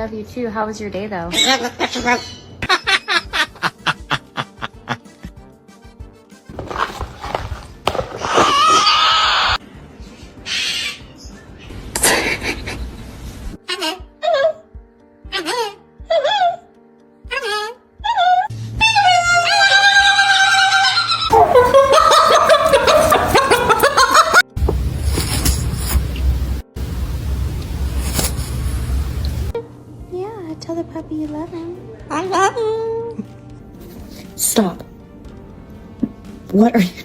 love you too. How was your day though? Yeah, tell the puppy you love him. I love you. Stop. What are you...